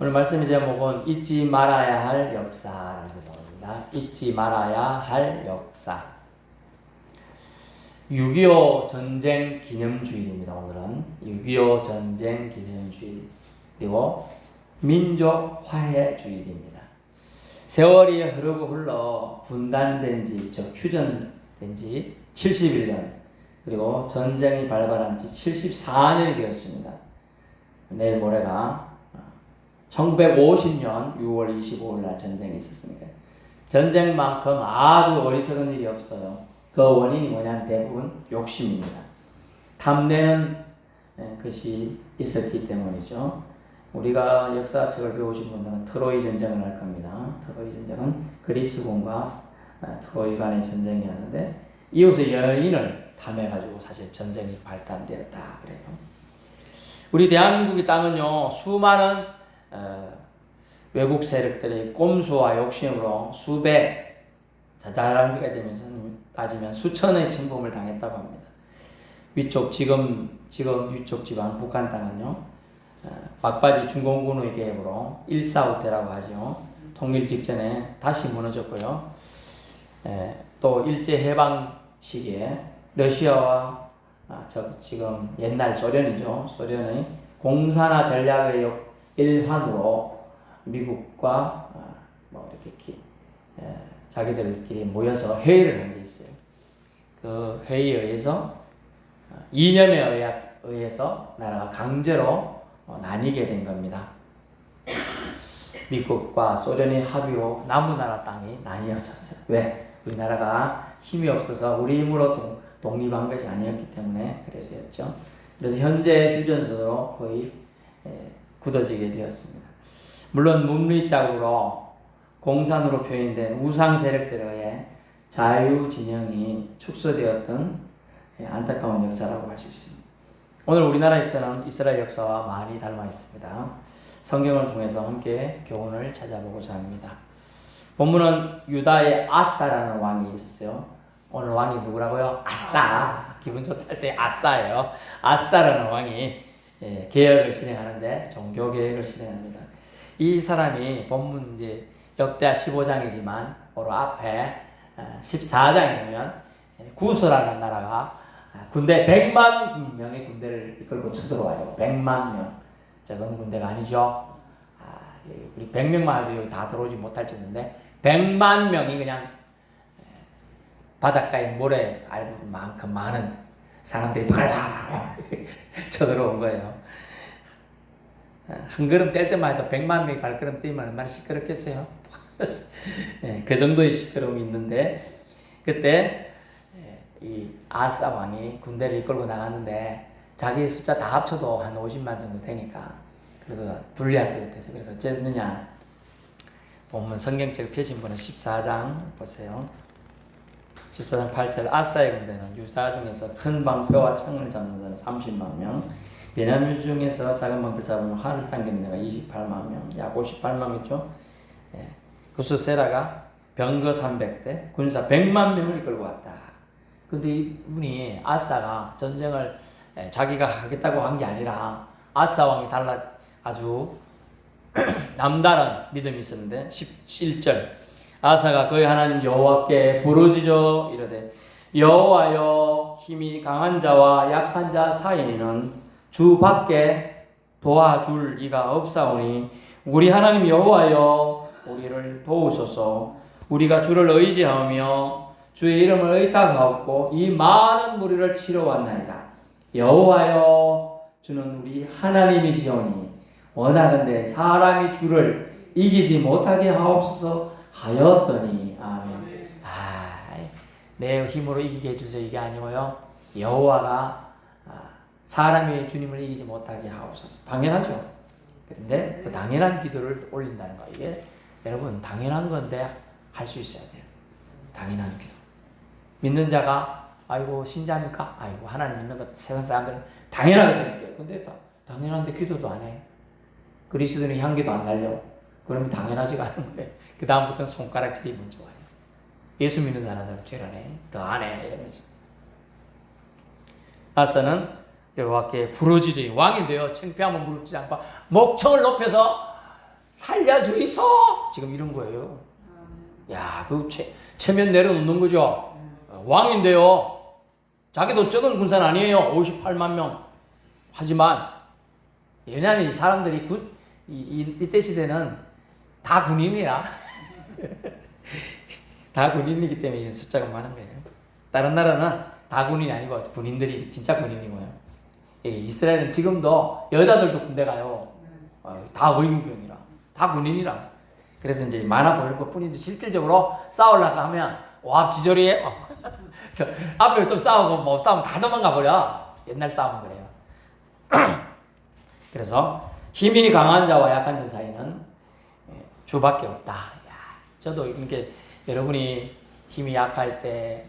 오늘 말씀의 제목은 잊지 말아야 할 역사라는 제목입니다. 잊지 말아야 할 역사. 6.25 전쟁 기념주일입니다. 오늘은 6.25 전쟁 기념주일 그리고 민족 화해 주일입니다. 세월이 흐르고 흘러 분단된 지, 즉 휴전된 지 71년 그리고 전쟁이 발발한 지 74년이 되었습니다. 내일 모레가 1950년 6월 25일 날 전쟁이 있었습니다. 전쟁만큼 아주 어리석은 일이 없어요. 그 원인이 뭐냐면 대부분 욕심입니다. 탐내는 것이 있었기 때문이죠. 우리가 역사책을 배우신 분들은 트로이 전쟁을 할 겁니다. 트로이 전쟁은 그리스군과 트로이 간의 전쟁이었는데 이웃의 여인을 탐해가지고 사실 전쟁이 발단되었다 그래요. 우리 대한민국의 땅은요 수많은 외국 세력들의 꼼수와 욕심으로 수백 자잘하게 되면서 따지면 수천의 침범을 당했다고 합니다. 지금 위쪽 지방 북한 땅은요 막바지 중공군의 계획으로 1.4 때라고 하죠. 통일 직전에 다시 무너졌고요. 또 일제 해방 시기에 러시아와 지금 옛날 소련이죠. 소련의 공산화 전략의 일환으로 미국과 이렇게 자기들끼리 모여서 회의를 한 게 있어요. 그 회의에 의해서 이념에 의해서 나라가 강제로 나뉘게 된 겁니다. 미국과 소련의 합의로 남은나라 땅이 나뉘어졌어요. 왜? 우리나라가 힘이 없어서 우리 힘으로 독립한 것이 아니었기 때문에 그래 되었죠. 그래서 현재 휴전선으로 거의 굳어지게 되었습니다. 물론 문리적으로 공산으로 표현된 우상 세력들에 의해 자유진영이 축소되었던 안타까운 역사라고 할 수 있습니다. 오늘 우리나라 역사는 이스라엘 역사와 많이 닮아 있습니다. 성경을 통해서 함께 교훈을 찾아보고자 합니다. 본문은 유다의 아사라는 왕이 있었어요. 오늘 왕이 누구라고요? 아사. 기분 좋을 때 아사예요. 아사라는 왕이 개혁을 실행하는데 종교 개혁을 실행합니다. 이 사람이 본문 이제 역대하 15장이지만 바로 앞에 14장에 보면 구스라는 나라가 군대 100만 명의 군대를 이끌고 쳐들어와요. 100만 명. 적은 군대가 아니죠. 우리 100명만 해도 여기 다 들어오지 못할 정도인데 100만 명이 그냥 바닷가에 모래 알만큼 많은 사람들이 쳐들어온 거예요. 한 걸음 뗄 때만 해도 100만 명이 발걸음 뛰면 얼마나 시끄럽겠어요. 그 정도의 시끄러움이 있는데 그때 이 아사 왕이 군대를 이끌고 나갔는데 자기 숫자 다 합쳐도 한 50만 정도 되니까 그래도 불리할 것 같아서 그래서 어쨌느냐 본문 성경책 펴신 분은 14장 보세요. 14장 8절 아사의 군대는 유다 중에서 큰 방패와 창을 잡는 자는 30만 명 베냐민 중에서 작은 방패를 잡으면 활을 당기는 자가 28만 명 약 58만 명이죠. 구스세라가 병거 300대 군사 100만 명을 이끌고 왔다. 근데 이분이 아사가 전쟁을 자기가 하겠다고 한 게 아니라 아사 왕이 아주 남다른 믿음이 있었는데 17절 아사가 그의 하나님 여호와께 부르짖어 이르되 여호와여 힘이 강한 자와 약한 자 사이에는 주 밖에 도와줄 이가 없사오니 우리 하나님 여호와여 우리를 도우소서. 우리가 주를 의지하며 주의 이름을 의탁하옵고 이 많은 무리를 치러 왔나이다. 여호와여 주는 우리 하나님이시오니 원하건대 사람이 주를 이기지 못하게 하옵소서 하였더니 아멘. 내 힘으로 이기게 해주세요 이게 아니고요. 여호와가 사람이 주님을 이기지 못하게 하옵소서. 당연하죠. 그런데 그 당연한 기도를 올린다는 거 이게 여러분 당연한 건데 할 수 있어야 돼요. 당연한 기도. 믿는 자가 아이고 신자니까 아이고 하나님 믿는 것 세상 사람들은 당연하게 생각해요. 근데 당연한데 기도도 안 해. 그리스도인의 향기도 안 날려. 그러면 당연하지가 않은 거예요. 그 다음부터는 손가락질이 먼저 와요. 예수 믿는 사람들은 죄라네. 더 안 해. 이러면서. 아사는 여호와께 부르짖으니 왕인데요. 창피하면 부르짖지 않고 목청을 높여서 살려주이소 지금 이런 거예요. 야, 그 체면 내려놓는 거죠. 왕인데요. 자기도 적은 군사는 아니에요. 58만 명. 하지만 왜냐하면 이 사람들이 이때 시대는 다 군인이라 다 군인이기 때문에 숫자가 많은 거예요. 다른 나라는 다 군인이 아니고 군인들이 진짜 군인이고요. 이스라엘은 지금도 여자들도 군대 가요. 다 의무병이라, 다 군인이라. 그래서 이제 많아 보일 것 뿐인데 실질적으로 싸우려고 하면 오합지졸이에요. 저 앞에 좀 싸우고 뭐 싸우면 다 도망가 버려. 옛날 싸움은 그래요. 그래서 힘이 강한 자와 약한 자 사이는 주밖에 없다. 야, 저도 이렇게 여러분이 힘이 약할 때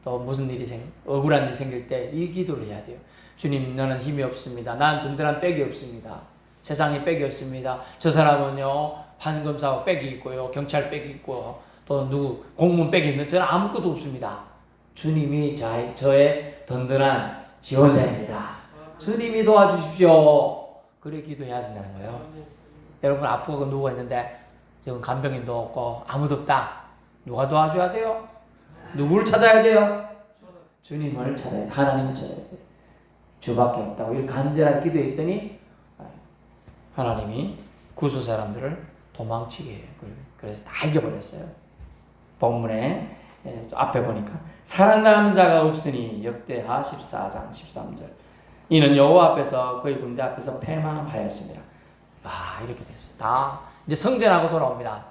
또 무슨 일이 억울한 일이 생길 때 이 기도를 해야 돼요. 주님, 너는 힘이 없습니다. 난 든든한 백이 없습니다. 세상에 백이 없습니다. 저 사람은요 판검사하고 백이 있고요, 경찰 백이 있고 또 누구 공무원 백이 있는 저는 아무것도 없습니다. 주님이 저의 든든한 지원자입니다. 주님이 도와주십시오. 그래 기도해야 된다는 거예요. 여러분 아프고 누워 있는데 지금 간병인도 없고 아무도 없다. 누가 도와줘야 돼요? 누구를 찾아야 돼요? 주님을 찾아야 돼요. 하나님을 찾아야 돼요. 주밖에 없다고 이렇게 간절하게 기도했더니 하나님이 구수 사람들을 도망치게 해요. 그래서 다 이겨버렸어요. 본문에 앞에 보니까 살아남은 자가 없으니 역대하 14장 13절 이는 여호와 앞에서 그의 군대 앞에서 패망하였습니다. 이렇게 됐어요. 다 이제 성전하고 돌아옵니다.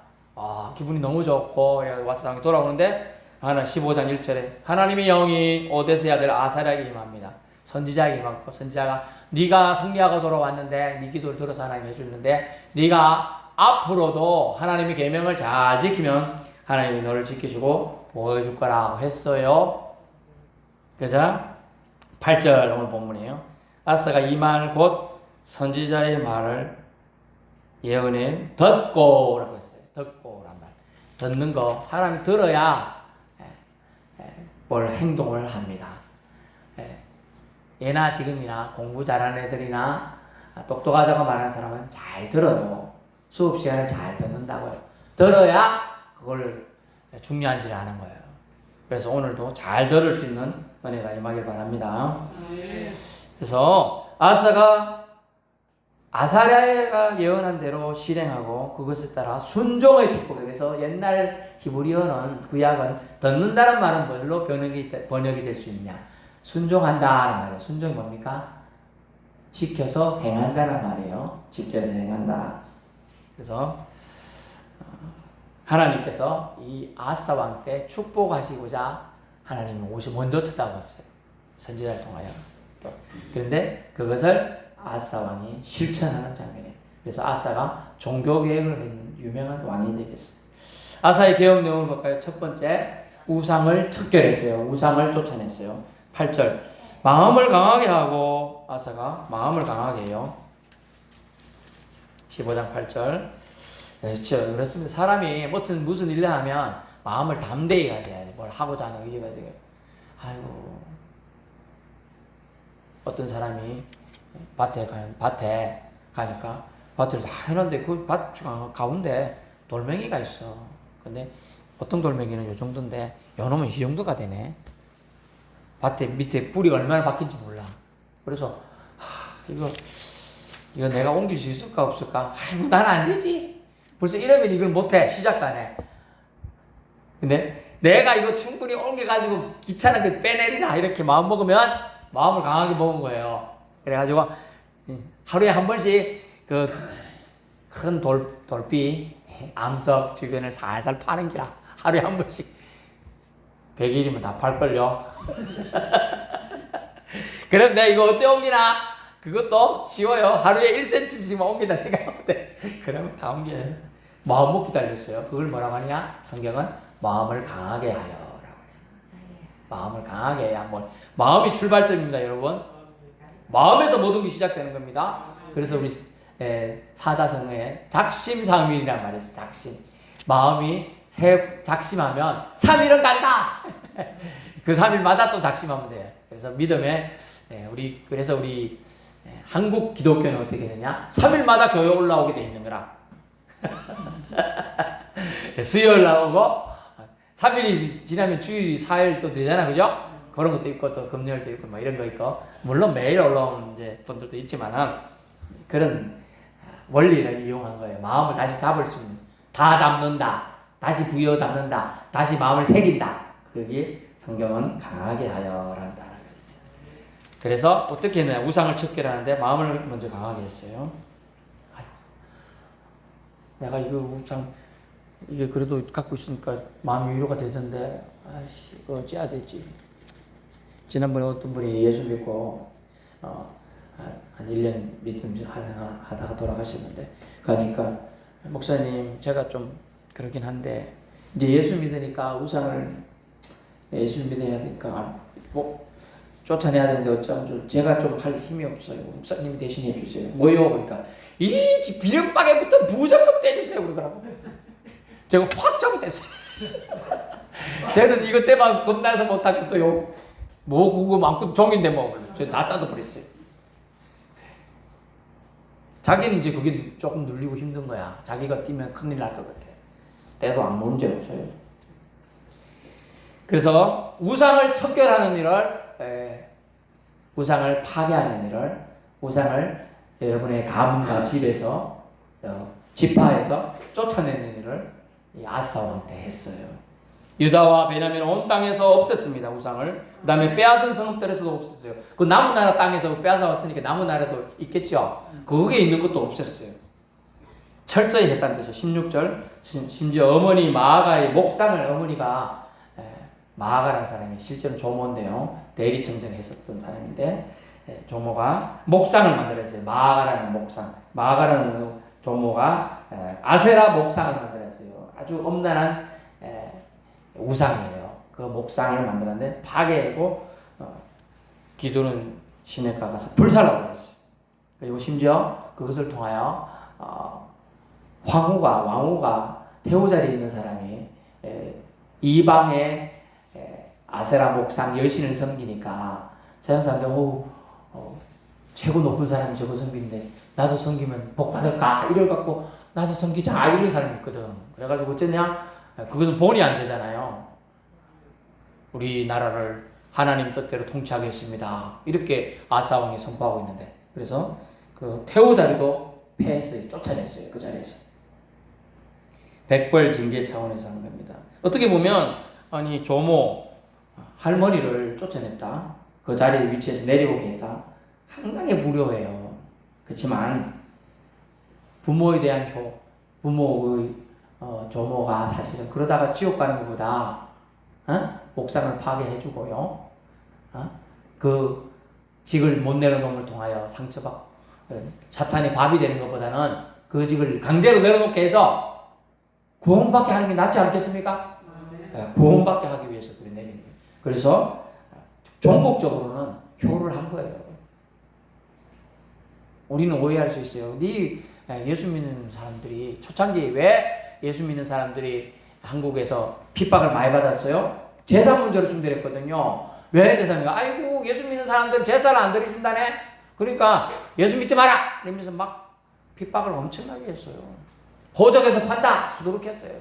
기분이 너무 좋고 와서 돌아오는데 하나 15장 1절에 하나님의 영이 오데스의 아들 아사랴에게 임합니다. 선지자에게 임하고 선지자가 네가 승리하고 돌아왔는데 네 기도를 들어서 하나님 해주는데 네가 앞으로도 하나님의 계명을 잘 지키면 하나님이 너를 지켜주고 보호해 줄 거라고 했어요. 그래서 8절 오늘 본문이에요. 아사가 이 말 곧 선지자의 말을 예언을 듣고라고 했어요. 듣고란 말. 듣는 거 사람이 들어야 뭘 행동을 합니다. 예나 지금이나 공부 잘하는 애들이나 똑똑하다고 말하는 사람은 잘 들어요. 수업 시간에 잘 듣는다고요. 들어야 그걸 중요한지를 아는 거예요. 그래서 오늘도 잘 들을 수 있는 은혜가 임하길 바랍니다. 그래서 아사랴가 예언한 대로 실행하고 그것에 따라 순종의 축복에 대해서 옛날 히브리어는 구약은 듣는다는 말은 뭘로 번역이 될 수 있냐? 순종한다는 말이에요. 순종이 뭡니까? 지켜서 행한다는 말이에요. 지켜서 행한다. 그래서 하나님께서 이 아사 왕 때 축복하시고자 하나님이 옷이 먼저 쳐다봤어요. 선지자를 통하여. 그런데 그것을 아사 왕이 실천하는 장면이에요. 그래서 아사가 종교 개혁을 했는 유명한 왕이 되겠습니다. 아사의 개혁 내용을 볼까요? 첫 번째, 우상을 척결했어요. 우상을 쫓아냈어요. 8절, 마음을 강하게 하고 아사가 마음을 강하게 해요. 15장 8절. 그렇죠. 그렇습니다. 사람이 무슨 일을 하면 마음을 담대히 가져야 돼. 뭘 하고자 하는 의지가 되게. 어떤 사람이 밭에 가니까 밭을 다 해놨는데 그 밭 가운데 돌멩이가 있어. 근데 보통 돌멩이는 요 정도인데 요놈은 이 정도가 되네. 밭에 밑에 뿌리가 얼마나 박힌지 몰라. 그래서 이거 내가 옮길 수 있을까 없을까? 난 안 되지. 벌써 이러면 이걸 못해. 시작도 안 해. 근데 내가 이거 충분히 옮겨가지고 귀찮게 빼내리라 이렇게 마음 먹으면 마음을 강하게 먹은 거예요. 그래가지고 하루에 한 번씩 그 큰 돌비 암석 주변을 살살 파는 기라. 하루에 한 번씩 100일이면 다 팔걸요. 그럼 내가 이거 어째 옮기나? 그것도 쉬워요. 하루에 1cm씩 옮긴다 생각하면 돼. 그러면 다 옮겨요. 마음 먹기 달렸어요. 그걸 뭐라고 하냐? 성경은 마음을 강하게 하여 라고 해요. 마음을 강하게 해야 마음이 출발점입니다, 여러분. 마음에서 모든 게 시작되는 겁니다. 그래서 우리 사자성어에 작심삼일이란 말이 있어요. 작심. 마음이 작심하면 3일은 간다. 그 3일마다 또 작심하면 돼요. 그래서 믿음에 그래서 우리 한국 기독교는 어떻게 되냐? 3일마다 교회 올라오게 돼 있는 거라. 수요일 나오고 3일이 지나면 주일이 4일 또 되잖아, 그죠? 그런 것도 있고 또 금요일도 있고 뭐 이런 거 있고 물론 매일 올라오는 이제 분들도 있지만은 그런 원리를 이용한 거예요. 마음을 다시 잡을 수 있는 다 잡는다, 다시 부여잡는다, 다시 마음을 새긴다. 그게 성경은 강하게 하여란다. 그래서 어떻게 했느냐? 우상을 척결하는데 마음을 먼저 강하게 했어요. 아이고, 내가 이거 우상 이게 그래도 갖고 있으니까 마음이 위로가 되던데 아이씨 이거 어찌해야 되지? 지난번에 어떤 분이 예수 믿고 한 1년 믿음 하다가 돌아가셨는데 가니까 목사님 제가 좀 그러긴 한데 이제 예수 믿으니까 우상을 예수 믿어야 되니까 뭐 쫓아내야 되는데 어쩌면 제가 좀 할 힘이 없어요. 목사님이 대신해 주세요. 뭐요? 그러니까 이 비름박에 붙은 부적 좀 떼주세요. 그러더라고요. 제가 확 잘못했어요. 쟤는 이것 때문에 겁나서 못하겠어요. 뭐 그거 많고 종인데 뭐 저 다 따져버렸어요. 자기는 이제 그게 조금 눌리고 힘든 거야. 자기가 뛰면 큰일 날 것 같아. 때도 아무 문제 없어요. 그래서 우상을 척결하는 일을 우상을 파괴하는 일을 우상을 여러분의 가문과 집에서 지파에서 쫓아내는 일을 이 아사 왕 때 했어요. 유다와 베냐민은 온 땅에서 없앴습니다. 우상을. 그 다음에 빼앗은 성읍들에서도 없앴어요. 그 남은 나라 땅에서 빼앗아 왔으니까 남은 나라도 있겠죠. 거기에 있는 것도 없앴어요. 철저히 했다는 뜻이죠. 16절 심지어 어머니 마아가의 목상을 어머니가 마아가라는 사람이 실제로 조모인데요. 대리청정을 했었던 사람인데 조모가 목상을 만들었어요. 마아가라는 목상. 마아가라는 조모가 아세라 목상을 만들었어요. 아주 엄난한 우상이에요. 그 목상을 만들었는데 파괴하고 기도는 시내가 가서 불살라고 했어요. 그리고 심지어 그것을 통하여 왕후가 태호 자리에 있는 사람이 이방의 아세라 목상 여신을 섬기니까 세상 사람들 최고 높은 사람이 저거 섬기는데 나도 섬기면 복 받을까 이래 갖고 나도 섬기자 이런 사람이 있거든. 그래가지고 어쩌냐 그것은 본이 안 되잖아요. 우리나라를 하나님 뜻대로 통치하겠습니다. 이렇게 아사 왕이 선포하고 있는데 그래서 그 태호 자리도 폐했어요. 쫓아냈어요. 그 자리에서. 백벌 징계 차원에서 하는 겁니다. 어떻게 보면 아니 조모 할머니를 쫓아냈다. 그 자리 위치에서 내려오게 했다. 상당히 불효해요. 그렇지만 부모에 대한 부모의 조모가 사실은 그러다가 지옥 가는 것보다 목상을 파괴해주고요. 그 직을 못 내려놓음을 통하여 상처받고 사탄이 밥이 되는 것보다는 그 직을 강제로 내려놓게 해서 구원받게 하는 게 낫지 않겠습니까? 구원받게 하기 위해서 그래 내리는 거예요. 그래서 종국적으로는 효를 한 거예요. 우리는 오해할 수 있어요. 예수 믿는 사람들이 초창기에 왜 예수 믿는 사람들이 한국에서 핍박을 많이 받았어요? 제사 문제로 준비했거든요. 왜 제사입니까? 아이고 예수 믿는 사람들은 제사를 안 드려준다네. 그러니까 예수 믿지 마라 이러면서 막 핍박을 엄청나게 했어요. 호적에서 판다 수두룩했어요.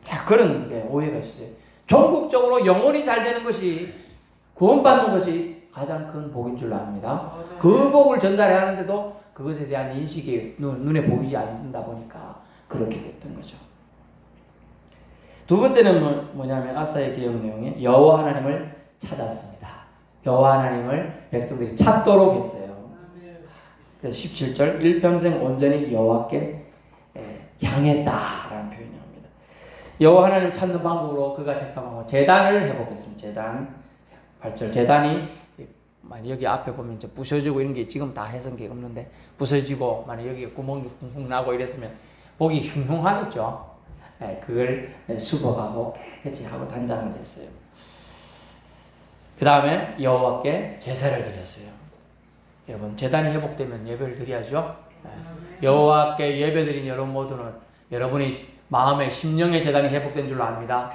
자, 그런 게 오해가 있어요. 전국적으로 영혼이 잘 되는 것이 구원받는 것이 가장 큰 복인 줄 압니다. 그 복을 전달해야 하는데도 그것에 대한 인식이 눈에 보이지 않는다 보니까 그렇게 됐던 거죠. 두 번째는 뭐냐면 아사의 개혁 내용에 여호와 하나님을 찾았습니다. 여호와 하나님을 백성들이 찾도록 했어요. 그래서 17절 일평생 온전히 여호와께 향했다라는 표현이 나옵니다. 여호와 하나님을 찾는 방법으로 그가 택한 방법 제단을 회복했습니다. 제단 8절 제단이 만약 여기 앞에 보면 이제 부서지고 이런 게 지금 다 해선 게 없는데 부서지고 만약 여기 구멍이 쿵쿵 나고 이랬으면 보기 흉흉하겠죠. 그걸 수거하고 깨끗이 하고 단장을 했어요. 그 다음에 여호와께 제사를 드렸어요. 여러분 제단이 회복되면 예배를 드려야죠. 여호와께 예배드린 여러분 모두는 여러분이 마음의 심령의 제단이 회복된 줄로 압니다.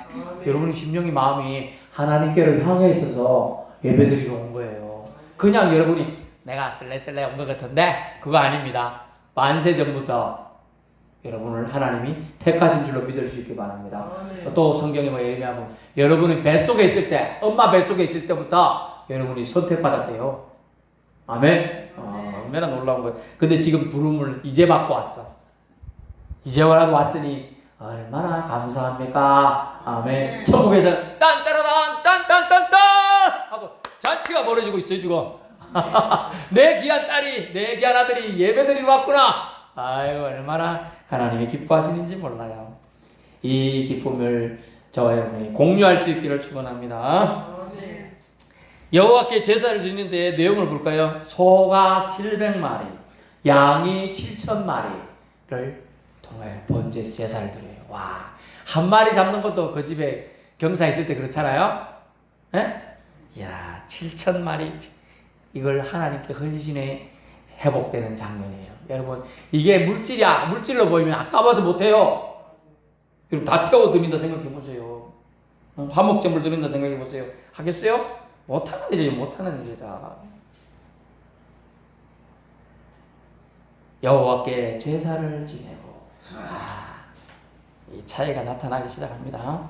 여러분의 심령이 마음이 하나님께로 향해 있어서 예배드리러 온 거예요. 그냥 여러분이 내가 쩔레쩔레 온 것 같은데 그거 아닙니다. 만세 전부터 여러분을 하나님이 택하신 줄로 믿을 수 있기 바랍니다. 또 성경에 뭐 예레미야 보면 여러분이 뱃속에 있을 때, 엄마 뱃속에 있을 때부터 여러분이 선택받았대요. 아멘. 얼마나 놀라운 거예요. 근데 지금 부름을 이제 받고 왔어. 이제라도 왔으니 얼마나 감사합니까? 아멘. 천국에서 딴따라단 딴딴딴딴 하고 잔치가 벌어지고 있어요 지금. 내 귀한 딸이, 내 귀한 아들이 예배드리러 왔구나. 아이고 얼마나 하나님이 기뻐하시는지 몰라요. 이 기쁨을 저와 여러분이 공유할 수 있기를 축원합니다. 여호와께 제사를 드리는데 내용을 볼까요? 소가 700마리, 양이 7,000마리를 통해 번제 제사를 드려요. 와, 한 마리 잡는 것도 그 집에 경사 있을 때 그렇잖아요. 예? 이야, 7,000마리 이걸 하나님께 헌신해 회복되는 장면이에요. 여러분, 이게 물질로 보이면 아까워서 못해요. 여러분, 다 태워 드린다 생각해 보세요. 화목제물 드린다 생각해 보세요. 하겠어요? 못하는 일이에요. 못하는 일이다. 여호와께 제사를 지내고 이 차이가 나타나기 시작합니다.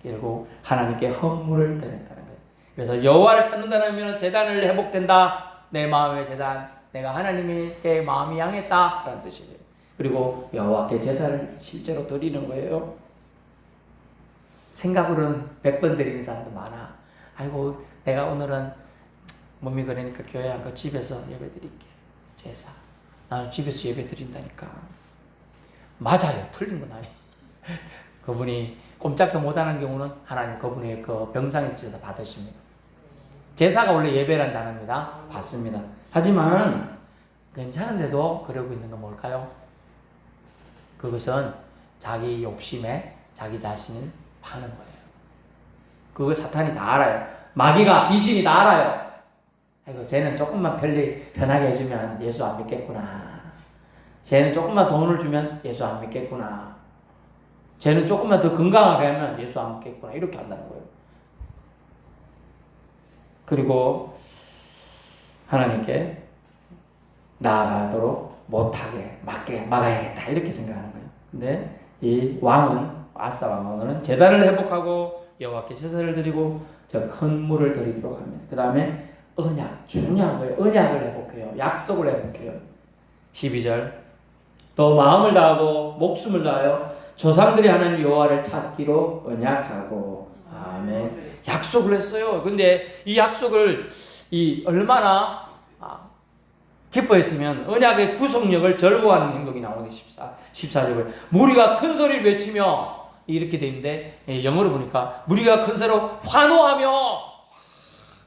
그리고 하나님께 헌물을 드린다는 거예요. 그래서 여호와를 찾는다면 제단을 회복된다. 내 마음의 제단, 내가 하나님께 마음이 향했다 라는 뜻이에요. 그리고 여호와께 제사를 실제로 드리는 거예요. 생각으로는 100번 드리는 사람도 많아. 아이고 내가 오늘은 몸이 그러니까 교회 안 가고 집에서 예배 드릴게. 제사. 나는 집에서 예배 드린다니까. 맞아요. 틀린 건 아니에요. 그분이 꼼짝도 못하는 경우는 하나님 그분의 그 병상에 지어서 받으십니다. 제사가 원래 예배란 단어입니다. 받습니다. 하지만 괜찮은데도 그러고 있는 건 뭘까요? 그것은 자기 욕심에 자기 자신을 파는 거예요. 그걸 사탄이 다 알아요. 마귀가, 귀신이 다 알아요. 아이고 쟤는 조금만 편하게 해주면 예수 안 믿겠구나. 쟤는 조금만 돈을 주면 예수 안 믿겠구나. 쟤는 조금만 더 건강하게 하면 예수 안 믿겠구나. 이렇게 한다는 거예요. 그리고 하나님께 나아가도록 못하게 막아야겠다. 이렇게 생각하는 거예요. 근데 이 왕은, 아사 왕은 제단을 회복하고 여호와께 제사를 드리고 헌물을 드리도록 합니다. 그 다음에 언약, 중요한 거예요. 언약을 회복해요. 약속을 회복해요. 12절 또 마음을 다하고 목숨을 다하여 조상들이 하나님 여호와를 찾기로 언약하고. 아멘. 약속을 했어요. 근데 이 약속을 얼마나 기뻐했으면 언약의 구속력을 절거하는 행동이 나오는 게 14절에 무리가 큰 소리를 외치며 이렇게 돼 있는데 영어로 보니까 무리가 큰 소리로 환호하며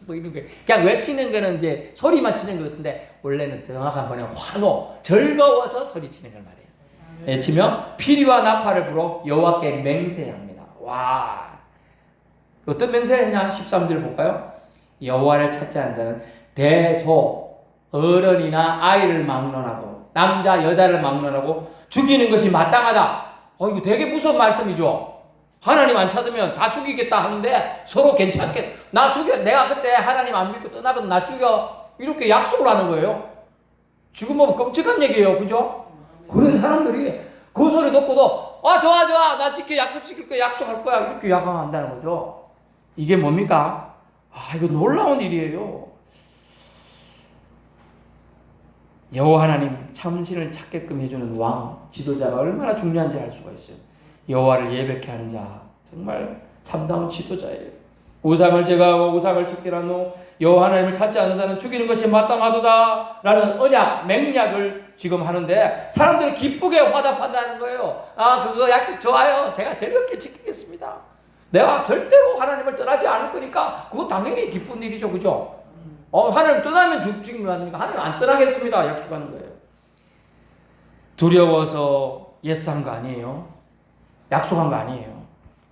뭐 이런 게 그냥 외치는 거는 이제 소리만 치는 것 같은데 원래는 정확한 번역은 환호, 즐거워서 소리치는 걸 말해요. 외치며 피리와 나팔을 불어 여호와께 맹세합니다. 와, 어떤 맹세를 했냐? 13절 볼까요? 여호와를 찾지 않는 자는 대소 어른이나 아이를 막론하고 남자 여자를 막론하고 죽이는 것이 마땅하다. 이거 되게 무서운 말씀이죠. 하나님 안 찾으면 다 죽이겠다 하는데 서로 괜찮게 나 죽여, 내가 그때 하나님 안 믿고 떠나거든 나 죽여, 이렇게 약속을 하는 거예요. 지금 뭐 끔찍한 얘기예요. 그죠? 그런 사람들이 그 소리 듣고도 좋아 나 약속 지킬 거야, 약속할 거야, 이렇게 약속한다는 거죠. 이게 뭡니까? 이거 놀라운 일이에요. 여호와 하나님 참신을 찾게끔 해주는 왕, 지도자가 얼마나 중요한지 알 수가 있어요. 여호와를 예배케 하는 자, 정말 참다운 지도자예요. 우상을 제거하고 우상을 척결한 후 여호와 하나님을 찾지 않는 자는 죽이는 것이 마땅하도다 라는 언약, 맹약을 지금 하는데 사람들이 기쁘게 화답한다는 거예요. 그거 약속 좋아요. 제가 즐겁게 지키겠습니다. 내가 절대로 하나님을 떠나지 않을 거니까 그건 당연히 기쁜 일이죠. 그죠? 하나님 떠나면 죽이는 거 아닙니까? 하나님 안 떠나겠습니다. 약속하는 거예요. 두려워서 예스한 거 아니에요. 약속한 거 아니에요.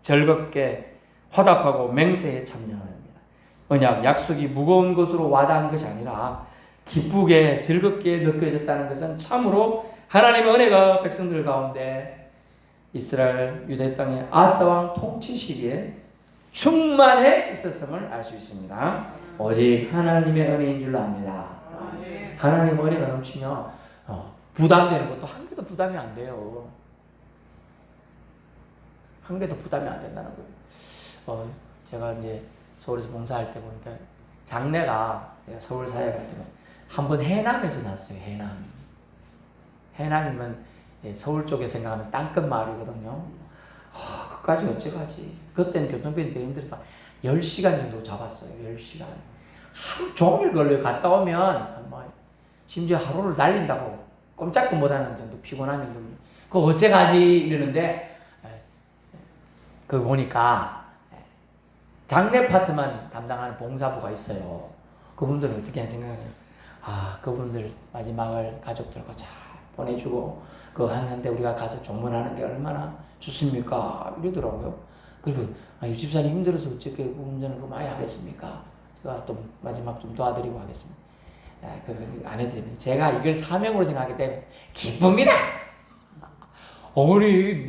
즐겁게 화답하고 맹세에 참여합니다. 언약, 약속이 무거운 것으로 와닿은 것이 아니라 기쁘게 즐겁게 느껴졌다는 것은 참으로 하나님의 은혜가 백성들 가운데 이스라엘 유대 땅의 아사 왕 통치 시기에 충만해 있었음을 알 수 있습니다. 오직 하나님의 은혜인 줄로 압니다. 하나님의 은혜가 넘치면 부담되는 것도 한 개도 부담이 안 돼요. 한 개도 부담이 안 된다는 거예요. 제가 이제 서울에서 봉사할 때 보니까 장례가 내가 서울 사회 갈 때는 한번 해남에서 났어요. 해남이면 서울 쪽에 생각하면 땅끝 마을이거든요. 그까지 어찌 가지? 그때는 교통편이 되게 힘들어서 10시간 정도 잡았어요. 10시간. 하루 종일 걸려요. 갔다 오면 심지어 하루를 날린다고 꼼짝도 못하는 정도 피곤함이 좀. 그거 어째 가지? 이러는데 그거 보니까 장례 파트만 담당하는 봉사부가 있어요. 그분들은 어떻게 생각해요? 그분들 마지막을 가족들과 잘 보내주고 그거 하는데 우리가 가서 조문하는 게 얼마나 좋습니까? 이러더라고요. 그리고 유 집사님 힘들어서 어떻게 운전을 그 많이 하겠습니까? 제가 또 마지막 좀 도와드리고 하겠습니다. 안 해도 됩니다. 제가 이걸 사명으로 생각하기 때문에 기쁩니다. 어머니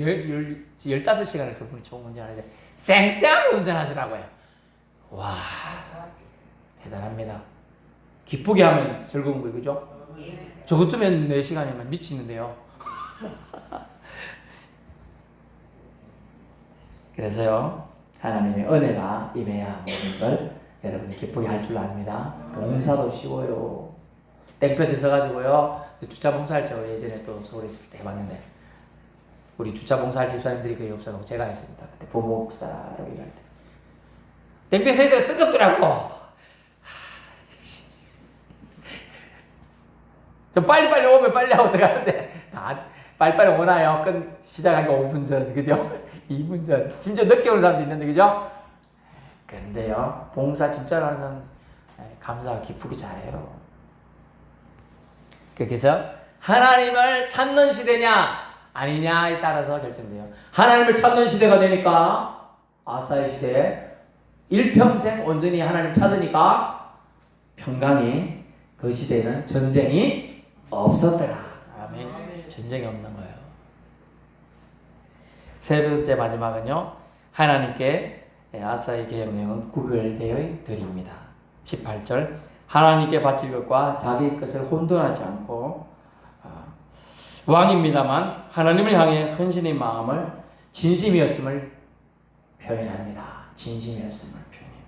15시간을 그분이 총 운전하는데 쌩쌩하게 운전하시라고요. 와, 대단합니다. 기쁘게 하면 즐거운 거예요. 그죠? 저 같으면 4시간이면 미치는데요. 그래서요, 하나님의 은혜가 임해야 모든 걸 여러분이 기쁘게 할 줄 압니다. 봉사도 쉬워요. 땡볕에 서가지고요, 주차 봉사할 때 예전에 또 서울에 있을 때 해봤는데, 우리 주차 봉사할 집사님들이 거의 없어서 제가 했습니다. 그때 부목사라고 일할 때. 땡볕에 있어서 뜨겁더라고. 좀 빨리빨리 오면 빨리 하고 들어가는데, 다 빨리빨리 오나요? 시작하기 5분 전, 그죠? 2분 전. 진짜 늦게 오는 사람도 있는데, 그죠? 그런데요, 봉사 진짜로 하는 사람 감사하고 기쁘게 잘해요. 그래서 하나님을 찾는 시대냐 아니냐에 따라서 결정돼요. 하나님을 찾는 시대가 되니까 아사의 시대에 일평생 온전히 하나님 찾으니까 평강이, 그 시대에는 전쟁이 없었더라. 아멘. 전쟁이 없는 거예요. 세 번째 마지막은요, 하나님께 아사의 계명 내용은 구별되어 드립니다. 18절 하나님께 바칠 것과 자기 것을 혼돈하지 않고 왕입니다만 하나님을 향해 헌신의 마음을 진심이었음을 표현합니다. 진심이었음을 표현해요.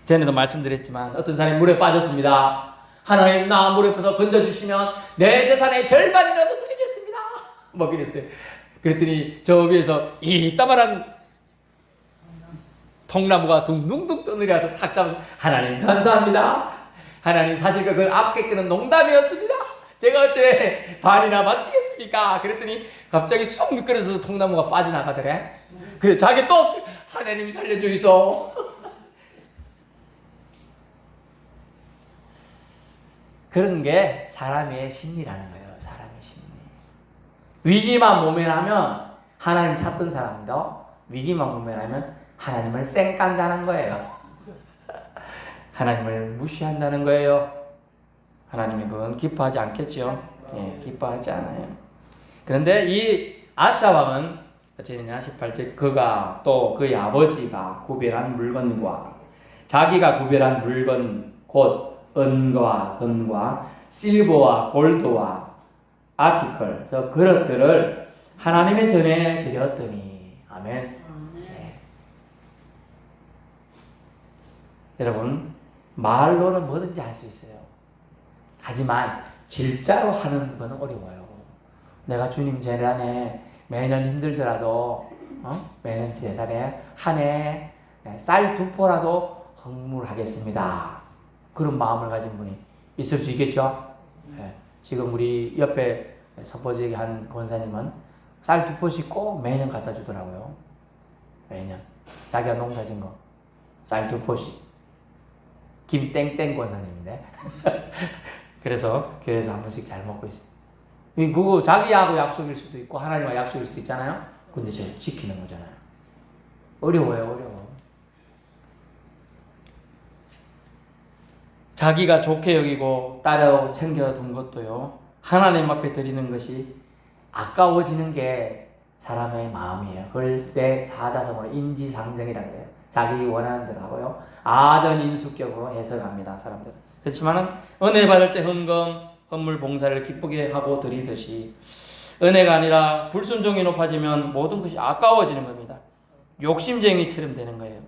전에도 말씀드렸지만 어떤 사람이 물에 빠졌습니다. 하나님 나 물에 빠져 건져주시면 내 재산의 절반이라도 드리겠습니다. 뭐 그랬어요. 그랬더니 저 위에서 이따만한 통나무가 둥둥둥 떠내려와서 탁 잡은, 하나님 감사합니다. 하나님 사실 그걸 앞에 끄는 농담이었습니다. 제가 어째 반이나 바치겠습니까? 그랬더니 갑자기 쑥 미끄러져서 통나무가 빠져나가더래. 그래 자기 또 하나님 살려주이소. 그런 게 사람의 심리라는 거예요. 사람의 심리. 위기만 모면하면 하나님 찾던 사람도 위기만 모면하면 하나님을 쌩깐다는 거예요. 하나님을 무시한다는 거예요. 하나님이 그건 기뻐하지 않겠죠. 기뻐하지 않아요. 그런데 이 아사 왕은 어찌되냐 18절 그가 또 그의 아버지가 구별한 물건과 자기가 구별한 물건 곧 은과 금과 실버와 골드와 아티클 저 그릇들을 하나님의 전에 드렸더니 아멘. 여러분 말로는 뭐든지 할 수 있어요. 하지만 진짜로 하는 거는 어려워요. 내가 주님 재단에 매년 힘들더라도 매년 재단에 한 해 쌀 2포라도 헌물하겠습니다. 그런 마음을 가진 분이 있을 수 있겠죠. 지금 우리 옆에 석보지역의 한 권사님은 쌀 2포씩 꼭 매년 갖다 주더라고요. 매년 자기가 농사 진 거 쌀 2포씩. 김땡땡 권사님인데 그래서 교회에서 한 번씩 잘 먹고 있습니다. 그거 자기하고 약속일 수도 있고 하나님과 약속일 수도 있잖아요. 근데 제 지키는 거잖아요. 어려워요. 어려워. 자기가 좋게 여기고 따라 챙겨둔 것도요, 하나님 앞에 드리는 것이 아까워지는 게 사람의 마음이에요. 그걸 내 사자성어로 인지상정이라고 해요. 자기 원하는 대로 하고요. 아전인수격으로 해석합니다. 사람들은. 그렇지만 은혜 받을 때 헌금, 헌물 봉사를 기쁘게 하고 드리듯이 은혜가 아니라 불순종이 높아지면 모든 것이 아까워지는 겁니다. 욕심쟁이처럼 되는 거예요.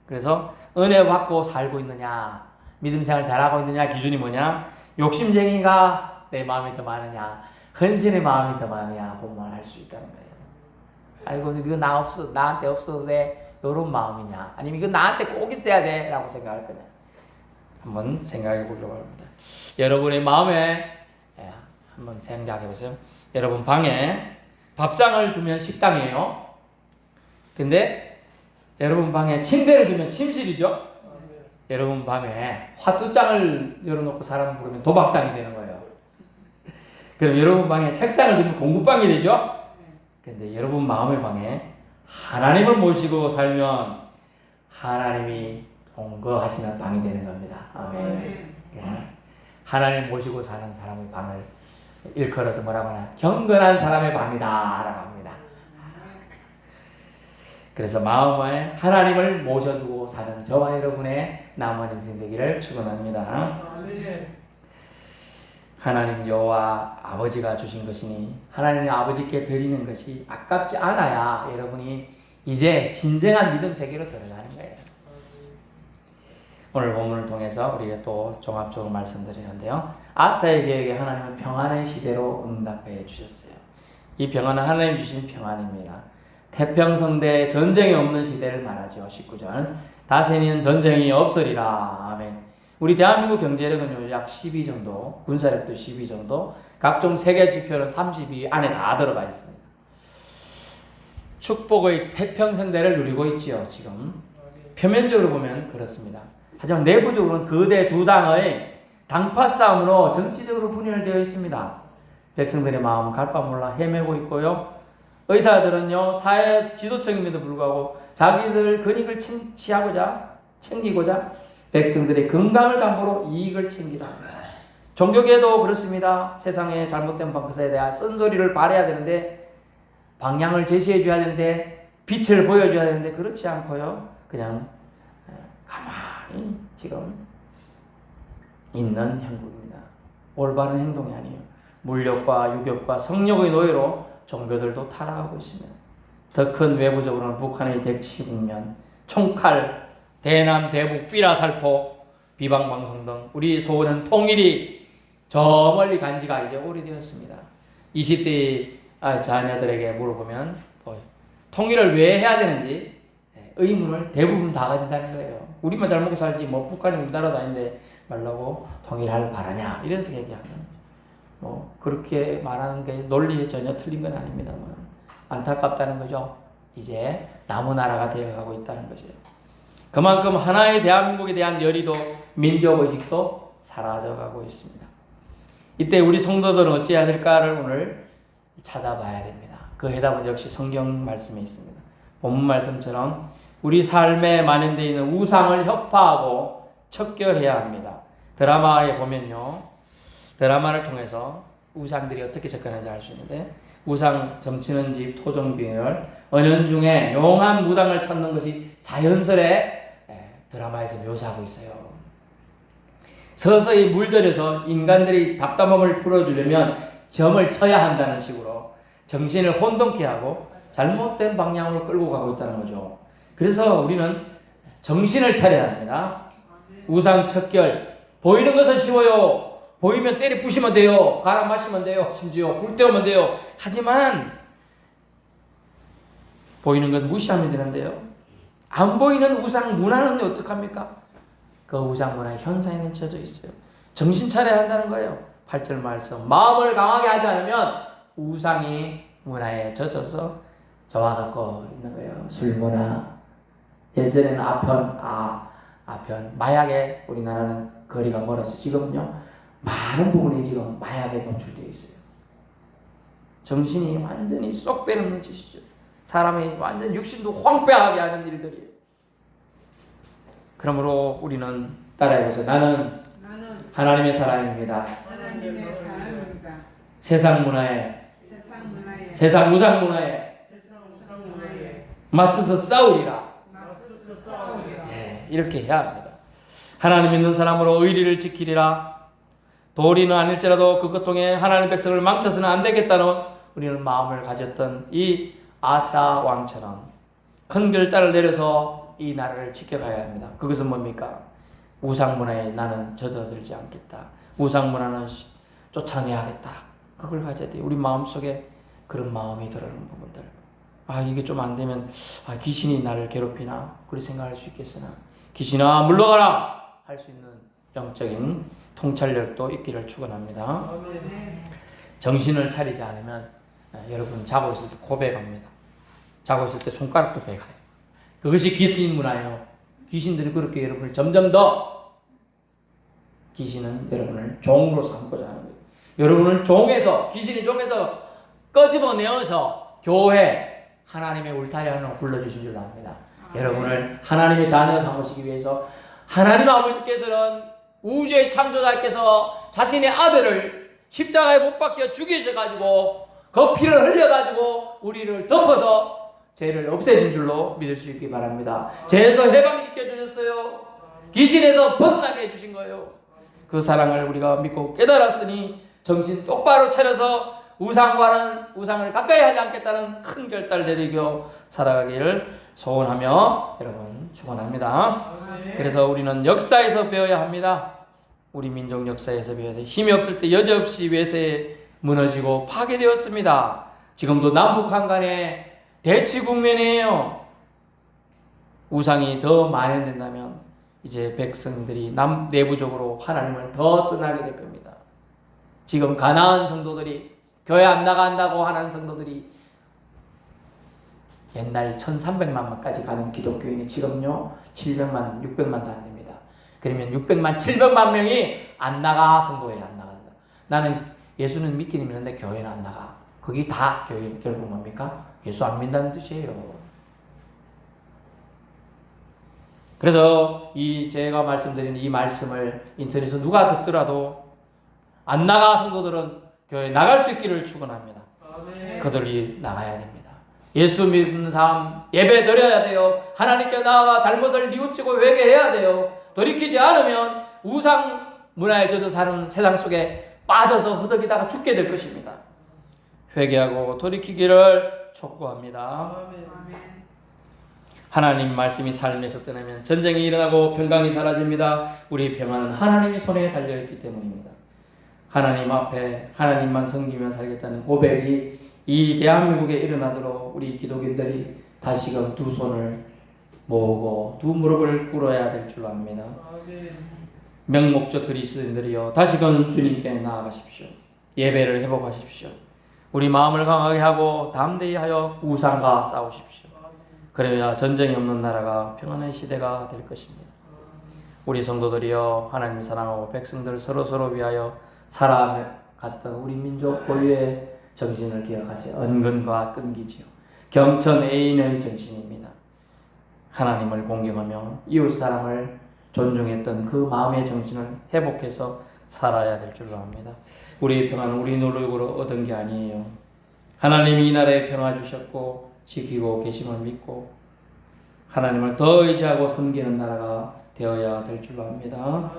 그래서 은혜 받고 살고 있느냐, 믿음 생활 잘하고 있느냐 기준이 뭐냐? 욕심쟁이가 내 마음이 더 많으냐, 헌신의 마음이 더 많으냐 보면 알 수 있다는 거예요. 아이고 이거 나한테 없어도 돼, 이런 마음이냐, 아니면 이거 나한테 꼭 있어야 돼 라고 생각할 거냐, 한번 생각해 보려고 합니다. 여러분의 마음에 한번 생각해 보세요. 여러분 방에 밥상을 두면 식당이에요. 근데 여러분 방에 침대를 두면 침실이죠. 여러분 밤에 화투장을 열어놓고 사람 부르면 도박장이 되는 거예요. 그럼 여러분 방에 책상을 두면 공부방이 되죠. 근데 여러분 마음의 방에 하나님을 모시고 살면 하나님이 동거하시는 방이 되는 겁니다. 아멘. 하나님 모시고 사는 사람의 방을 일컬어서 뭐라고 하나? 경건한 사람의 방이다 라고 합니다. 그래서 마음에 하나님을 모셔두고 사는 저와 여러분의 남은 인생 되기를 축원합니다. 하나님 여호와 아버지가 주신 것이니 하나님 아버지께 드리는 것이 아깝지 않아야 여러분이 이제 진정한 믿음 세계로 들어가는 거예요. 오늘 본문을 통해서 우리가 또 종합적으로 말씀드리는데요. 아사의 계획에 하나님은 평안의 시대로 응답해 주셨어요. 이 평안은 하나님 주신 평안입니다. 태평성대 전쟁이 없는 시대를 말하죠. 19절 다시는 전쟁이 없으리라. 아멘. 우리 대한민국 경제력은 약 12 정도, 군사력도 12 정도, 각종 세계 지표는 32 안에 다 들어가 있습니다. 축복의 태평성대를 누리고 있지요. 지금 표면적으로 보면 그렇습니다. 하지만 내부적으로는 거대 두 당의 당파 싸움으로 정치적으로 분열되어 있습니다. 백성들의 마음은 갈바 몰라 헤매고 있고요. 의사들은요, 사회 지도층임에도 불구하고 자기들 근익을 챙기고자 백성들의 건강을 담보로 이익을 챙기다 합니다. 종교계도 그렇습니다. 세상의 잘못된 방법에 대한 쓴소리를 발해야 되는데, 방향을 제시해 줘야 되는데, 빛을 보여줘야 되는데 그렇지 않고요, 그냥 가만히 지금 있는 형국입니다. 올바른 행동이 아니에요. 물욕과 유격과 성욕의 노예로 종교들도 타락하고 있습니다. 더 큰 외부적으로는 북한의 대치 국면, 총칼, 대남, 대북, 삐라살포, 비방방송 등 우리 소원은 통일이 저 멀리 간 지가 이제 오래되었습니다. 20대 자녀들에게 물어보면 통일을 왜 해야 되는지 의문을 대부분 다 가진다는 거예요. 우리만 잘 먹고 살지 뭐 북한이 우리나라도 아닌데 말라고 통일할 바라냐 이런 식의 얘기하는, 뭐 그렇게 말하는 게 논리에 전혀 틀린 건 아닙니다만 안타깝다는 거죠. 이제 남은 나라가 되어가고 있다는 것이에요. 그만큼 하나의 대한민국에 대한 열의도 민족의식도 사라져가고 있습니다. 이때 우리 성도들은 어찌해야 될까를 오늘 찾아봐야 됩니다. 그 해답은 역시 성경 말씀에 있습니다. 본문 말씀처럼 우리 삶에 만연되어 있는 우상을 혁파하고 척결해야 합니다. 드라마에 보면요, 드라마를 통해서 우상들이 어떻게 접근하는지 알 수 있는데, 우상 점치는 집 토종비를 은연중에 용한 무당을 찾는 것이 자연스레 드라마에서 묘사하고 있어요. 서서히 물들여서 인간들이 답답함을 풀어주려면 점을 쳐야 한다는 식으로 정신을 혼돈케 하고 잘못된 방향으로 끌고 가고 있다는 거죠. 그래서 우리는 정신을 차려야 합니다. 우상 척결, 보이는 것은 쉬워요. 보이면 때려 부시면 돼요. 갈아 마시면 돼요. 심지어 불 때우면 돼요. 하지만 보이는 건 무시하면 되는데요. 안 보이는 우상 문화는 어떡합니까? 그 우상 문화의 현상에는 젖어 있어요. 정신 차려야 한다는 거예요. 8절 말씀, 마음을 강하게 하지 않으면 우상이 문화에 젖어서 저와 갖고 있는 거예요. 술 문화, 예전에는 아편, 마약에 우리나라는 거리가 멀어서 지금은요, 많은 부분이 지금 마약에 노출되어 있어요. 정신이 완전히 쏙 빼놓는 짓이죠. 사람이 완전 육신도 황폐하게 하는 일들이에요. 그러므로 우리는 따라해보세요. 나는 하나님의 사람입니다. 세상 문화에, 세상 우상 문화에 맞서서 싸우리라. 이렇게 해야 합니다. 하나님 믿는 사람으로 의리를 지키리라. 도리는 아닐지라도 그것 통해 하나님의 백성을 망쳐서는 안 되겠다는 우리는 마음을 가졌던 이 아사 왕처럼 큰 결단을 내려서 이 나라를 지켜가야 합니다. 그것은 뭡니까? 우상문화에 나는 젖어들지 않겠다. 우상문화는 쫓아내야겠다. 그걸 가져야 돼요. 우리 마음속에 그런 마음이 들어오는 부분들. 이게 좀 안 되면 귀신이 나를 괴롭히나 그렇게 생각할 수 있겠으나 귀신아 물러가라 할 수 있는 영적인 통찰력도 있기를 축원합니다. 정신을 차리지 않으면 여러분 자고 있을 때 고백합니다. 자고 있을 때 손가락도 베가요. 그것이 귀신 문화예요. 귀신들이 그렇게 여러분을 점점 더 귀신은 여러분을 종으로 삼고자 하는 거예요. 여러분을 종에서 귀신이 종에서 끄집어내어서 교회 하나님의 울타리로 불러주신 줄 압니다. 여러분을 하나님의 자녀 삼으시기 위해서 하나님 아버지께서는 우주의 창조자께서 자신의 아들을 십자가에 못 박혀 죽이셔가지고 그 피를 흘려가지고 우리를 덮어서 죄를 없애신 줄로 믿을 수 있기 바랍니다. 죄에서 해방시켜 주셨어요. 귀신에서 벗어나게 해주신 거예요. 그 사랑을 우리가 믿고 깨달았으니 정신 똑바로 차려서 우상을 가까이 하지 않겠다는 큰 결단을 내리고 살아가기를 소원하며 여러분 축원합니다. 그래서 우리는 역사에서 배워야 합니다. 우리 민족 역사에서 배워야 돼. 힘이 없을 때 여지없이 외세에 무너지고 파괴되었습니다. 지금도 남북 한간에 대치 국면이에요. 우상이 더 만연된다면 이제 백성들이 내부적으로 하나님을 더 떠나게 될 겁니다. 지금 가나안 성도들이 교회 안 나간다고 하는 성도들이 옛날 1300만까지 가는 기독교인이 지금요 700만, 600만도 안 됩니다. 그러면 600만, 700만 명이 안 나가. 성도에 안 나간다. 나는 예수는 믿기는 믿는데 교회는 안 나가. 그게 다 교회 결국 뭡니까? 예수 안 믿는다는 뜻이에요. 그래서 제가 말씀드린 이 말씀을 인터넷에서 누가 듣더라도 안 나가 성도들은 교회 나갈 수 있기를 축원합니다. 그들이 나가야 됩니다. 예수 믿는 사람 예배 드려야 돼요. 하나님께 나아가 잘못을 뉘우치고 회개해야 돼요. 돌이키지 않으면 우상 문화에 젖어 사는 세상 속에 빠져서 허덕이다가 죽게 될 것입니다. 회개하고 돌이키기를 촉구합니다. 하나님 말씀이 삶에서 떠나면 전쟁이 일어나고 평강이 사라집니다. 우리 평안은 하나님의 손에 달려있기 때문입니다. 하나님 앞에 하나님만 섬기며 살겠다는 고백이 이 대한민국에 일어나도록 우리 기독인들이 다시금 두 손을 모으고 두 무릎을 꿇어야 될 줄 압니다. 명목적 그리스도인들이여 다시금 주님께 나아가십시오. 예배를 회복하십시오. 우리 마음을 강하게 하고 담대히 하여 우상과 싸우십시오. 그래야 전쟁이 없는 나라가 평안한 시대가 될 것입니다. 우리 성도들이여 하나님 사랑하고 백성들 서로 위하여 살아갔던 우리 민족 고유의 정신을 기억하세요. 은근과 끈기지요. 경천 애인의 정신입니다. 하나님을 공경하며 이웃사랑을 존중했던 그 마음의 정신을 회복해서 살아야 될 줄로 압니다. 우리의 평안은 우리 노력으로 얻은 게 아니에요. 하나님이 이 나라에 평화 주셨고 지키고 계심을 믿고 하나님을 더 의지하고 섬기는 나라가 되어야 될 줄로 압니다.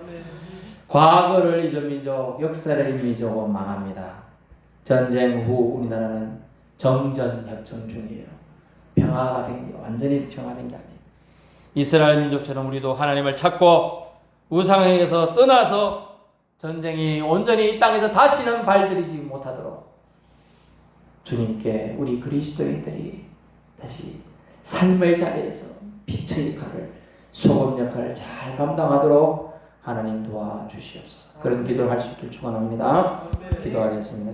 과거를 잊은 민족, 역사를 잊은 민족은 망합니다. 전쟁 후 우리나라는 정전협정 중이에요. 평화가 된 게 완전히 평화된 게 아니에요. 이스라엘 민족처럼 우리도 하나님을 찾고 우상에게서 떠나서 전쟁이 온전히 이 땅에서 다시는 발들이지 못하도록 주님께 우리 그리스도인들이 다시 삶의 자리에서 빛의 역할을, 소금 역할을 잘 감당하도록 하나님 도와주시옵소서. 그런 기도를 할 수 있길 축원합니다. 기도하겠습니다.